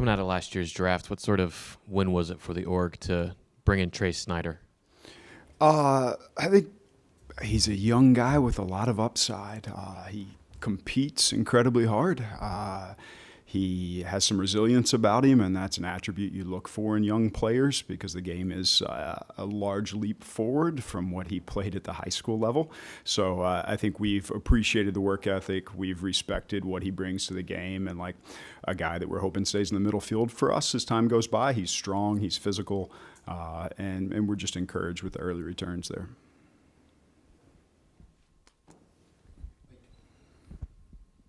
Coming out of last year's draft, what sort of win was it for the org to bring in Trey Snyder? I think he's a young guy with a lot of upside. He competes incredibly hard. He has some resilience about him, and that's an attribute you look for in young players because the game is a large leap forward from what he played at the high school level. So I think we've appreciated the work ethic. We've respected what he brings to the game, and like a guy that we're hoping stays in the middle field for us as time goes by. He's strong, he's physical, and we're just encouraged with the early returns there.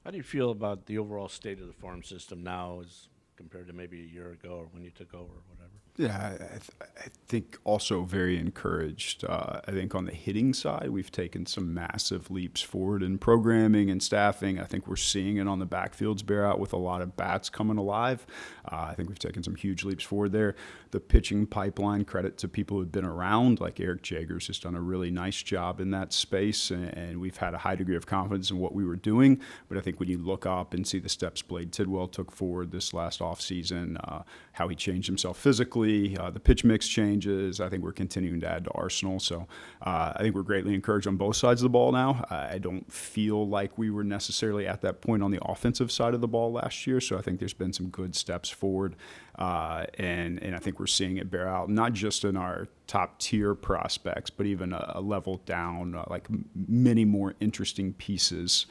How do you feel about the overall state of the farm system now as compared to maybe a year ago or when you took over or whatever? Yeah, I think also very encouraged. I think on the hitting side, we've taken some massive leaps forward in programming and staffing. I think we're seeing it on the backfields bear out with a lot of bats coming alive. I think we've taken some huge leaps forward there. The pitching pipeline, credit to people who've been around, like Eric Jagers has done a really nice job in that space, and we've had a high degree of confidence in what we were doing. But I think when you look up and see the steps Blade Tidwell took forward this last offseason, how he changed himself physically, the pitch mix changes. I think we're continuing to add to Arsenal. So I think we're greatly encouraged on both sides of the ball now. I don't feel like we were necessarily at that point on the offensive side of the ball last year. So I think there's been some good steps forward. And I think we're seeing it bear out, not just in our top tier prospects, but even a level down, like many more interesting pieces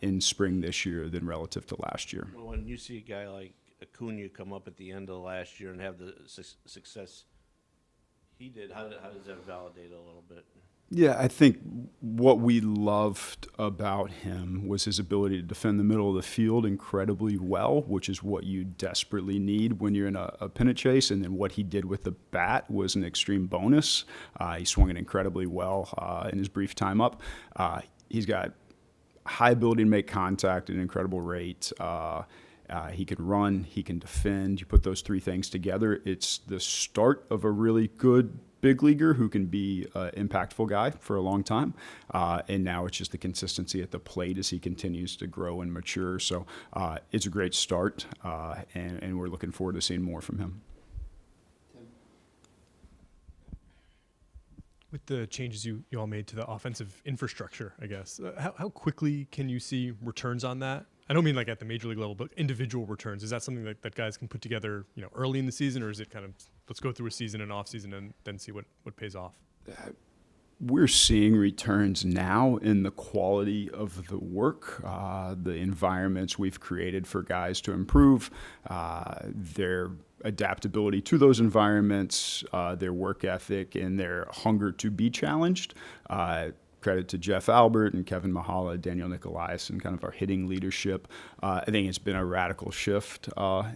in spring this year than relative to last year. Well, when you see a guy like Acuna come up at the end of last year and have the success he did, how does that validate a little bit? Yeah, I think what we loved about him was his ability to defend the middle of the field incredibly well, which is what you desperately need when you're in a pennant chase. And then what he did with the bat was an extreme bonus. He swung it incredibly well in his brief time up. He's got high ability to make contact at an incredible rate. He can run, he can defend. You put those three things together, it's the start of a really good big leaguer who can be an impactful guy for a long time. And now it's just the consistency at the plate as he continues to grow and mature. So it's a great start, and we're looking forward to seeing more from him. With the changes you all made to the offensive infrastructure, I guess, how quickly can you see returns on that? I don't mean like at the major league level, but individual returns. Is that something that guys can put together, early in the season, or is it kind of let's go through a season and off season and then see what pays off? We're seeing returns now in the quality of the work, the environments we've created for guys to improve, their adaptability to those environments, their work ethic, and their hunger to be challenged. Credit to Jeff Albert and Kevin Mahala, Daniel Nicolais, and kind of our hitting leadership. I think it's been a radical shift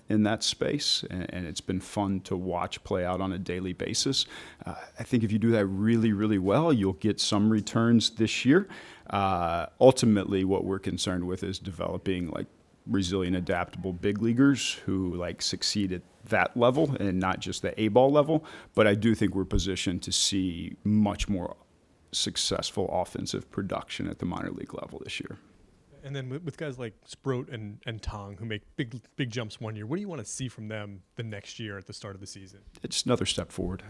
in that space, and it's been fun to watch play out on a daily basis. I think if you do that really, really well, you'll get some returns this year. Ultimately, what we're concerned with is developing like resilient, adaptable big leaguers who like succeed at that level and not just the A-ball level. But I do think we're positioned to see much more successful offensive production at the minor league level this year. And then with guys like Sproat and Tong, who make big jumps one year, what do you want to see from them the next year at the start of the season? It's another step forward.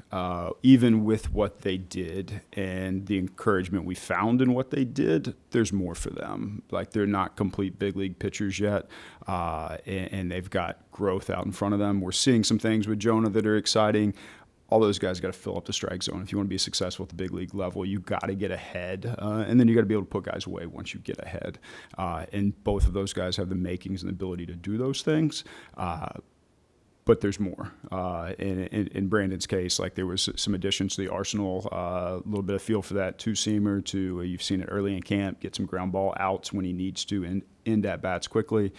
Even with what they did and the encouragement we found in what they did, there's more for them. Like, they're not complete big league pitchers yet, and they've got growth out in front of them. We're seeing some things with Jonah that are exciting. All those guys got to fill up the strike zone. If you want to be successful at the big league level, you got to get ahead, and then you got to be able to put guys away once you get ahead. And both of those guys have the makings and the ability to do those things. But there's more. In Brandon's case, like, there was some additions to the arsenal, a little bit of feel for that two-seamer to you've seen it early in camp, get some ground ball outs when he needs to, and end at bats quickly.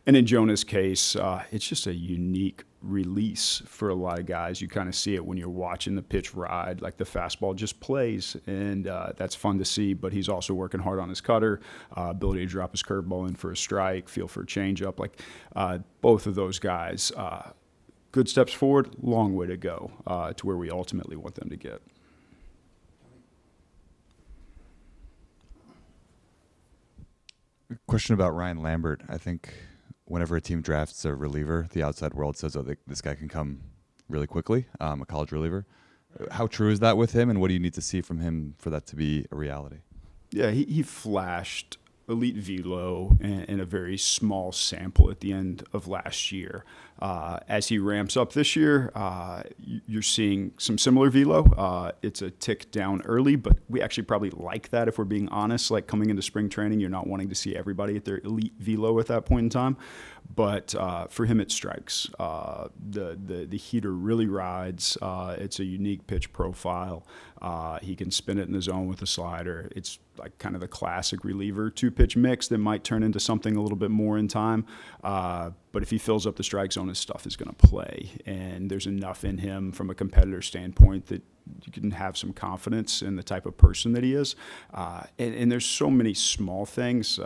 And in Jonah's case, it's just a unique release for a lot of guys. You kind of see it when you're watching the pitch ride, like the fastball just plays, and that's fun to see. But he's also working hard on his cutter, ability to drop his curveball in for a strike, feel for a changeup. Like, both of those guys, good steps forward, long way to go to where we ultimately want them to get. Question about Ryan Lambert. I think whenever a team drafts a reliever, the outside world says, "Oh, this guy can come really quickly." A college reliever. How true is that with him, and what do you need to see from him for that to be a reality? Yeah, he flashed elite velo in a very small sample at the end of last year. As he ramps up this year, you're seeing some similar velo. It's a tick down early, but we actually probably like that if we're being honest. Like coming into spring training, you're not wanting to see everybody at their elite velo at that point in time. But for him, it strikes. The heater really rides. It's a unique pitch profile. He can spin it in the zone with a slider. It's like kind of the classic reliever two-pitch mix that might turn into something a little bit more in time. But if he fills up the strike zone, his stuff is going to play. And there's enough in him from a competitor standpoint that you can have some confidence in the type of person that he is. And there's so many small things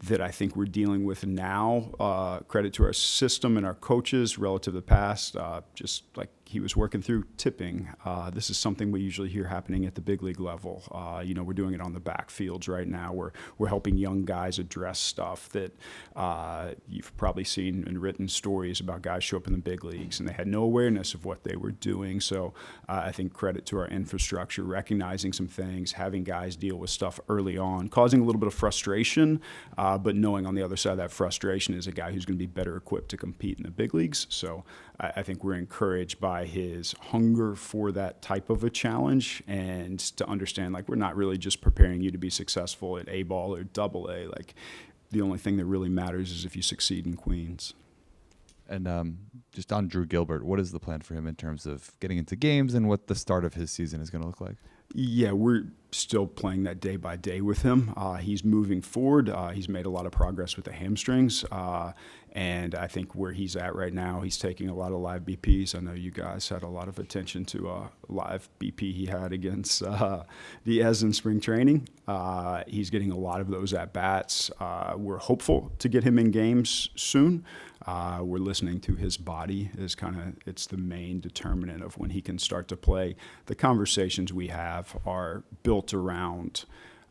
that I think we're dealing with now. Credit to our system and our coaches relative to the past. Just like he was working through tipping. This is something we usually hear happening at the big league level. We're doing it on the backfields right now. We're helping young guys address stuff that you've probably seen in written stories about guys show up in the big leagues and they had no awareness of what they were doing. So I think credit to our infrastructure, recognizing some things, having guys deal with stuff early on, causing a little bit of frustration, but knowing on the other side of that frustration is a guy who's going to be better equipped to compete in the big leagues. So I think we're encouraged by his hunger for that type of a challenge and to understand, like, we're not really just preparing you to be successful at A ball or double A. Like, the only thing that really matters is if you succeed in Queens. And just on Drew Gilbert, what is the plan for him in terms of getting into games and what the start of his season is going to look like? Yeah, we're still playing that day by day with him. He's moving forward. He's made a lot of progress with the hamstrings. And I think where he's at right now, he's taking a lot of live BPs. I know you guys had a lot of attention to a live BP he had against Diaz in spring training. He's getting a lot of those at-bats. We're hopeful to get him in games soon. We're listening to his body is it's the main determinant of when he can start to play. The conversations we have are built around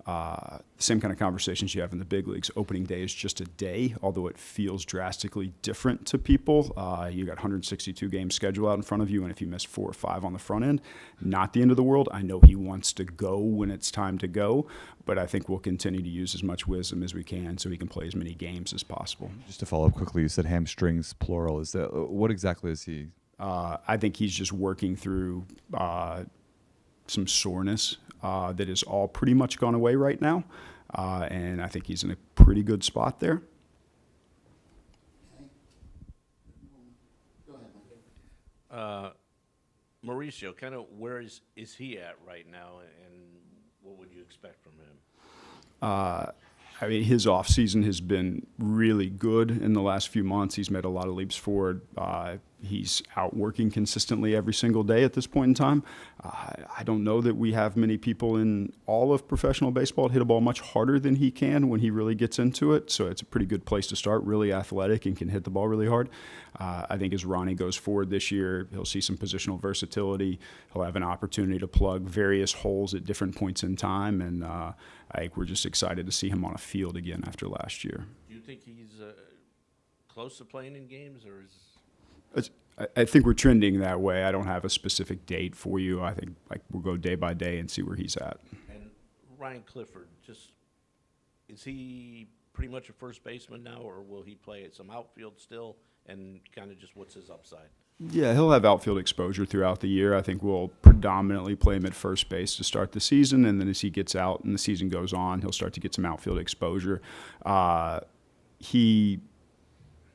the same kind of conversations you have in the big leagues. Opening day is just a day, although it feels drastically different to people. You got 162 games scheduled out in front of you, and if you miss 4 or 5 on the front end, not the end of the world. I know he wants to go when it's time to go, but I think we'll continue to use as much wisdom as we can so he can play as many games as possible. Just to follow up quickly, you said hamstrings, plural. Is that what exactly is he? I think he's just working through some soreness that is all pretty much gone away right now. And I think he's in a pretty good spot there. Mauricio, kind of where is he at right now, and what would you expect from him? I mean, his offseason has been really good in the last few months. He's made a lot of leaps forward. He's out working consistently every single day at this point in time. I don't know that we have many people in all of professional baseball hit a ball much harder than he can when he really gets into it. So it's a pretty good place to start, really athletic and can hit the ball really hard. I think as Ronnie goes forward this year, he'll see some positional versatility. He'll have an opportunity to plug various holes at different points in time. And I think we're just excited to see him on a field again after last year. Do you think he's close to playing in games, or is... I think we're trending that way. I don't have a specific date for you. I think we'll go day by day and see where he's at. And Ryan Clifford, is he pretty much a first baseman now, or will he play at some outfield still? And kind of just what's his upside? Yeah, he'll have outfield exposure throughout the year. I think we'll predominantly play him at first base to start the season, and then as he gets out and the season goes on, he'll start to get some outfield exposure. He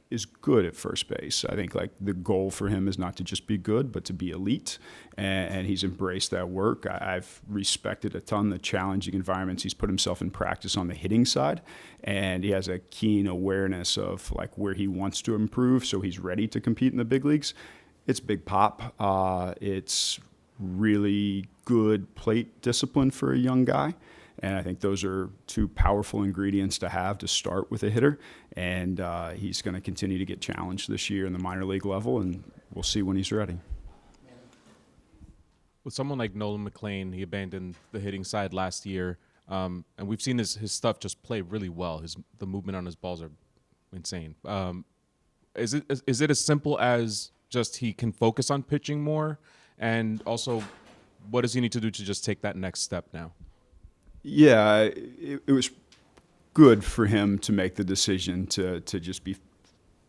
is good at first base. I think the goal for him is not to just be good, but to be elite, and he's embraced that work. I've respected a ton the challenging environments he's put himself in practice on the hitting side, and he has a keen awareness of where he wants to improve, so he's ready to compete in the big leagues. It's big pop. It's really good plate discipline for a young guy. And I think those are 2 powerful ingredients to have to start with a hitter. And he's going to continue to get challenged this year in the minor league level, and we'll see when he's ready. With someone like Nolan Mclean, he abandoned the hitting side last year. And we've seen his stuff just play really well. The movement on his balls are insane. Is it as simple as just he can focus on pitching more, and also what does he need to do to just take that next step now? Yeah, it was good for him to make the decision to just be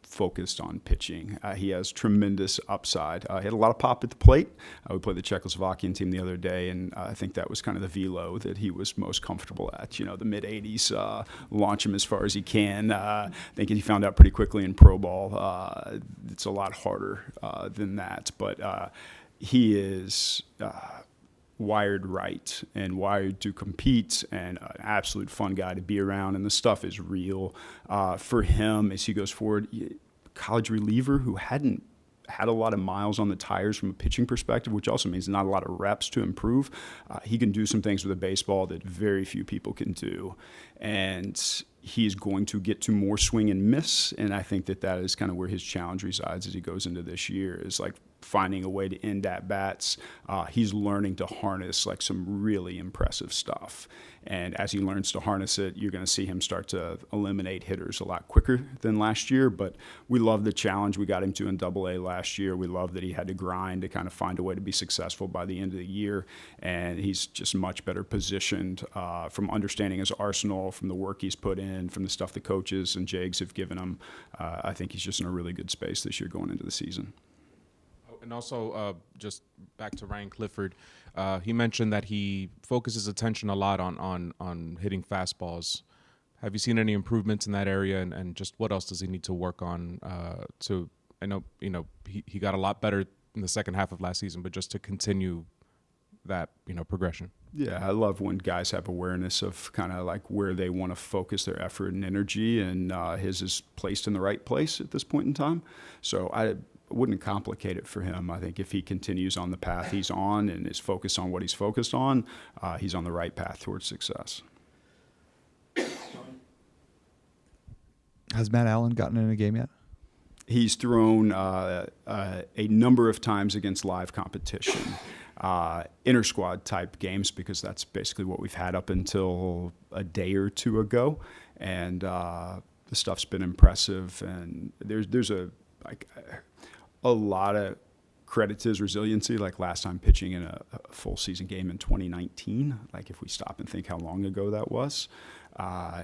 focused on pitching. He has tremendous upside. He had a lot of pop at the plate. We played the Czechoslovakian team the other day, and I think that was kind of the velo that he was most comfortable at. You know, the mid-80s, launch him as far as he can. I think he found out pretty quickly in pro ball. It's a lot harder than that, but he is wired right and wired to compete, and an absolute fun guy to be around, and the stuff is real for him as he goes forward. College reliever who hadn't had a lot of miles on the tires from a pitching perspective, which also means not a lot of reps to improve. He can do some things with a baseball that very few people can do, and he's going to get to more swing and miss, and I think that is kind of where his challenge resides as he goes into this year, is like finding a way to end at bats. He's learning to harness like some really impressive stuff. And as he learns to harness it, you're going to see him start to eliminate hitters a lot quicker than last year. But we love the challenge we got him to in Double-A last year. We love that he had to grind to kind of find a way to be successful by the end of the year. And he's just much better positioned from understanding his arsenal, from the work he's put in, from the stuff the coaches and Jags have given him. I think he's just in a really good space this year going into the season. And also, just back to Ryan Clifford, he mentioned that he focuses attention a lot on hitting fastballs. Have you seen any improvements in that area, and just what else does he need to work on I know he got a lot better in the second half of last season, but just to continue that progression. Yeah, I love when guys have awareness of kind of like where they want to focus their effort and energy, and his is placed in the right place at this point in time. So I wouldn't complicate it for him. I think if he continues on the path he's on and is focused on what he's focused on, he's on the right path towards success. Has Matt Allen gotten in a game yet? He's thrown a number of times against live competition, inter-squad type games, because that's basically what we've had up until a day or two ago, and the stuff's been impressive. And there's a lot of credit to his resiliency. Like last time pitching in a full season game in 2019, like if we stop and think how long ago that was,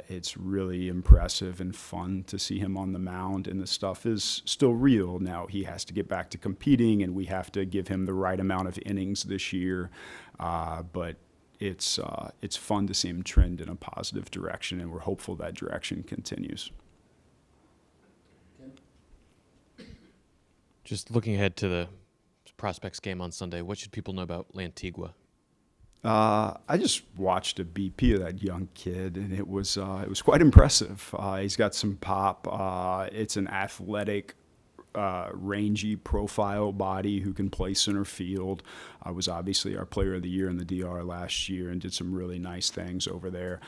it's really impressive and fun to see him on the mound, and the stuff is still real. Now he has to get back to competing, and we have to give him the right amount of innings this year, but it's fun to see him trend in a positive direction, and we're hopeful that direction continues. Just looking ahead to the Prospects game on Sunday, what should people know about Lantigua? I just watched a BP of that young kid, and it was quite impressive. He's got some pop. It's an athletic, rangy profile body who can play center field. Was obviously our player of the year in the DR last year and did some really nice things over there.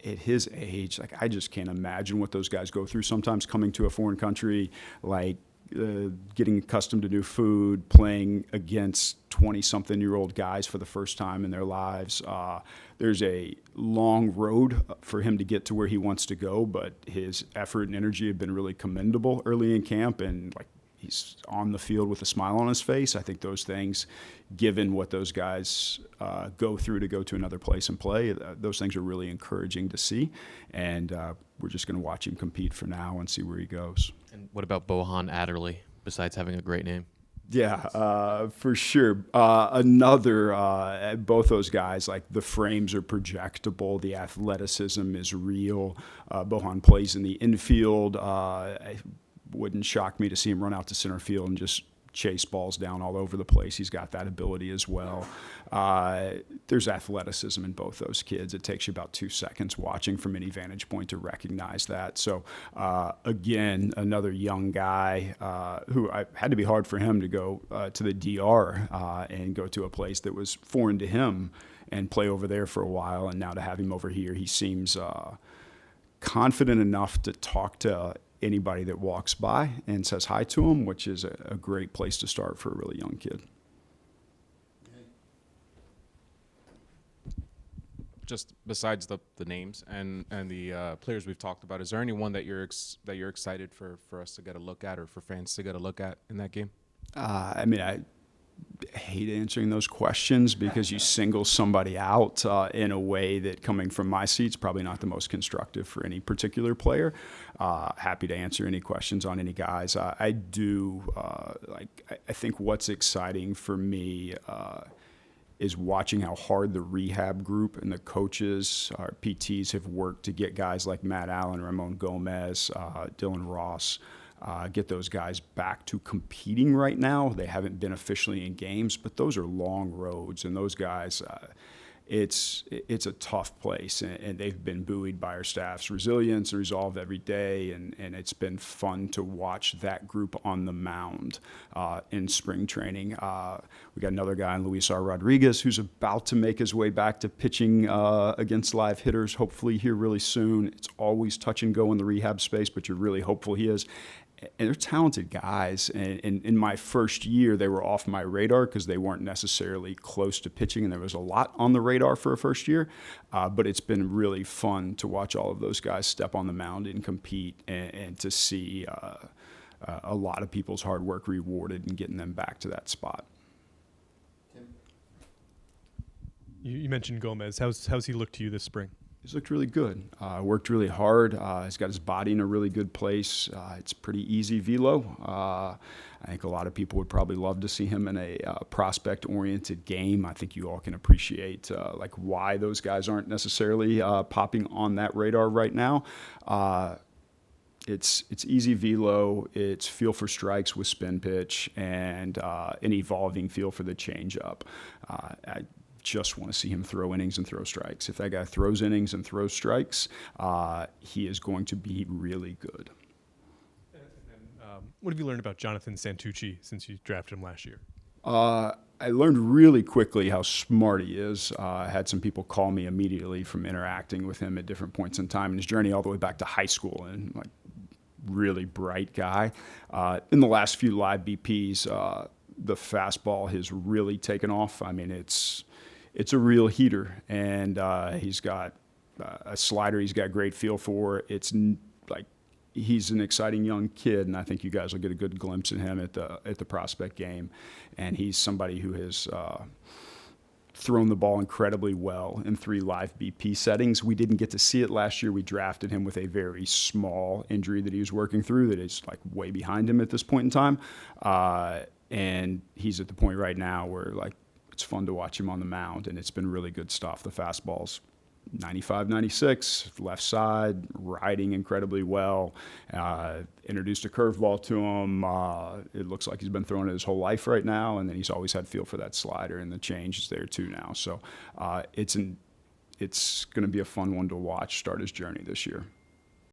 At his age, like I just can't imagine what those guys go through sometimes coming to a foreign country, like getting accustomed to new food, playing against 20-something-year-old guys for the first time in their lives. There's a long road for him to get to where he wants to go, but his effort and energy have been really commendable early in camp, and like he's on the field with a smile on his face. I think those things, given what those guys go through to go to another place and play, those things are really encouraging to see. And we're just going to watch him compete for now and see where he goes. And what about Bohan Adderley, besides having a great name? Yeah, for sure. Both those guys, like the frames are projectable, the athleticism is real. Bohan plays in the infield. It wouldn't shock me to see him run out to center field and just chase balls down all over the place. He's got that ability as well. There's athleticism in both those kids. It takes you about 2 seconds watching from any vantage point to recognize that. So, again, another young guy who I had to be hard for him to go to the DR and go to a place that was foreign to him and play over there for a while. And now to have him over here, he seems confident enough to talk to anybody that walks by and says hi to him, which is a great place to start for a really young kid. just besides the names and the players we've talked about, is there anyone that you're excited for us to get a look at, or for fans to get a look at in that game? I mean, I hate answering those questions because you single somebody out in a way that, coming from my seat, is probably not the most constructive for any particular player. Happy to answer any questions on any guys. I think what's exciting for me is watching how hard the rehab group and the coaches, our PTs, have worked to get guys like Matt Allen, Raimon Gomez, Dylan Ross, get those guys back to competing right now. They haven't been officially in games, but those are long roads, and those guys, it's a tough place, and they've been buoyed by our staff's resilience and resolve every day, and it's been fun to watch that group on the mound in spring training. We got another guy in Luis R. Rodriguez who's about to make his way back to pitching against live hitters, hopefully here really soon. It's always touch and go in the rehab space, but you're really hopeful he is. And they're talented guys. And in my first year, they were off my radar because they weren't necessarily close to pitching, and there was a lot on the radar for a first year. But it's been really fun to watch all of those guys step on the mound and compete, and to see a lot of people's hard work rewarded and getting them back to that spot. You mentioned Gomez. How's he looked to you this spring? He's looked really good. Worked really hard. He's got his body in a really good place. It's pretty easy velo. I think a lot of people would probably love to see him in a prospect-oriented game. I think you all can appreciate like why those guys aren't necessarily popping on that radar right now. It's easy velo. It's feel for strikes with spin pitch, and an evolving feel for the changeup. I just want to see him throw innings and throw strikes. If that guy throws innings and throws strikes, he is going to be really good. What have you learned about Jonathan Santucci since you drafted him last year? I learned really quickly how smart he is. I had some people call me immediately from interacting with him at different points in time in his journey, all the way back to high school, and like really bright guy. In the last few live BPs, the fastball has really taken off. I mean, it's a real heater, and he's got a slider he's got great feel for. It's like he's an exciting young kid, and I think you guys will get a good glimpse of him at the prospect game. And he's somebody who has thrown the ball incredibly well in 3 live BP settings. We didn't get to see it last year. We drafted him with a very small injury that he was working through that is like way behind him at this point in time. And he's at the point right now where like it's fun to watch him on the mound, and it's been really good stuff. The fastball's 95, 96, left side, riding incredibly well. Introduced a curveball to him. It looks like he's been throwing it his whole life right now, and then he's always had feel for that slider, and the change is there too now. So it's going to be a fun one to watch start his journey this year.